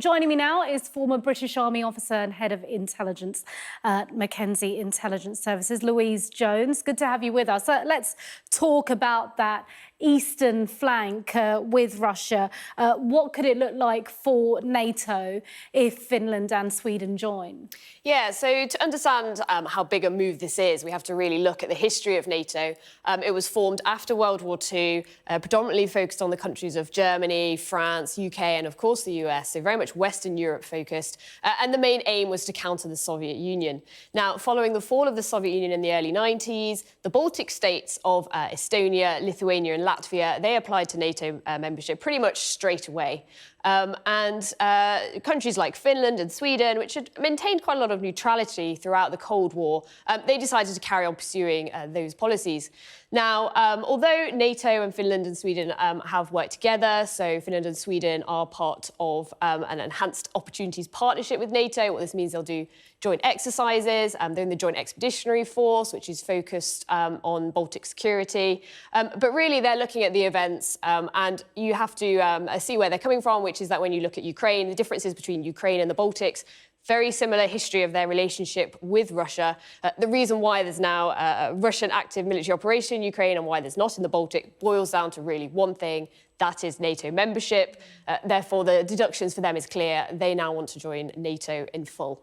Joining me now is former British Army officer and head of intelligence at McKenzie Intelligence Services, Louise Jones. Good to have you with us. Let's talk about that eastern flank with Russia. What could it look like for NATO if Finland and Sweden join? Yeah, so to understand how big a move this is, we have to really look at the history of NATO. It was formed after World War II, predominantly focused on the countries of Germany, France, UK, and of course the US, so very much Western Europe focused. And the main aim was to counter the Soviet Union. Now, following the fall of the Soviet Union in the early 90s, the Baltic states of Estonia, Lithuania, and Latvia, they applied to NATO membership pretty much straight away. Countries like Finland and Sweden, which had maintained quite a lot of neutrality throughout the Cold War, they decided to carry on pursuing those policies. Now, although NATO and Finland and Sweden have worked together, so Finland and Sweden are part of an enhanced opportunities partnership with NATO. What this means, they'll do joint exercises. They're in the Joint Expeditionary Force, which is focused on Baltic security. But really, they're looking at the events, and you have to see where they're coming from, which is that when you look at Ukraine, the differences between Ukraine and the Baltics, very similar history of their relationship with Russia. The reason why there's now a Russian active military operation in Ukraine and why there's not in the Baltic boils down to really one thing, that is NATO membership. Therefore, the deductions for them is clear. They now want to join NATO in full.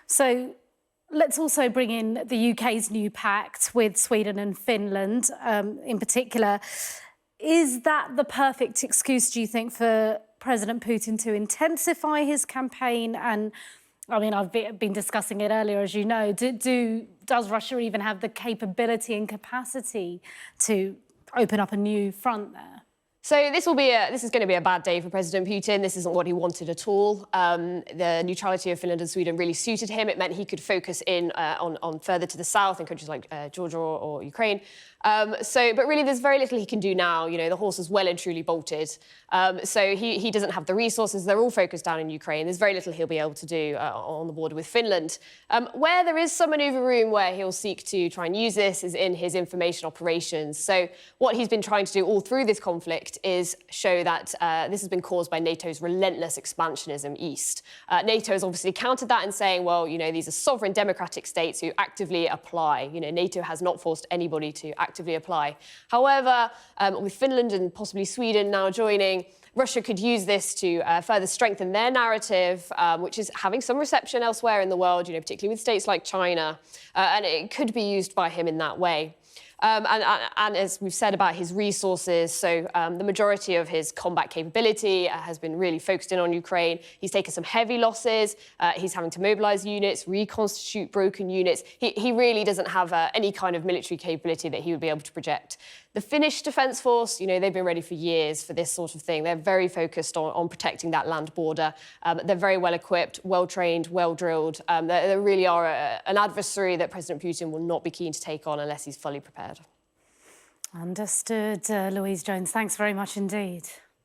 So let's also bring in the UK's new pact with Sweden and Finland in particular. Is that the perfect excuse, do you think, for President Putin to intensify his campaign? And I mean, I've been discussing it earlier, as you know. Does Russia even have the capability and capacity to open up a new front there? So this is going to be a bad day for President Putin. This isn't what he wanted at all. The neutrality of Finland and Sweden really suited him. It meant he could focus in on further to the south in countries like Georgia or Ukraine. But really, there's very little he can do now. You know, the horse is well and truly bolted. So he doesn't have the resources. They're all focused down in Ukraine. There's very little he'll be able to do on the border with Finland. Where there is some manoeuvre room where he'll seek to try and use this is in his information operations. So what he's been trying to do all through this conflict is show that this has been caused by NATO's relentless expansionism east. NATO has obviously countered that in saying, well, you know, these are sovereign democratic states who actively apply. You know, NATO has not forced anybody to actively apply. However, with Finland and possibly Sweden now joining, Russia could use this to further strengthen their narrative, which is having some reception elsewhere in the world, you know, particularly with states like China, and it could be used by him in that way. And as we've said about his resources, so the majority of his combat capability has been really focused in on Ukraine. He's taken some heavy losses. He's having to mobilise units, reconstitute broken units. He really doesn't have any kind of military capability that he would be able to project. The Finnish Defence Force, you know, they've been ready for years for this sort of thing. They're very focused on protecting that land border. They're very well equipped, well trained, well drilled. They really are an adversary that President Putin will not be keen to take on unless he's fully prepared. Understood. Louise Jones, thanks very much indeed.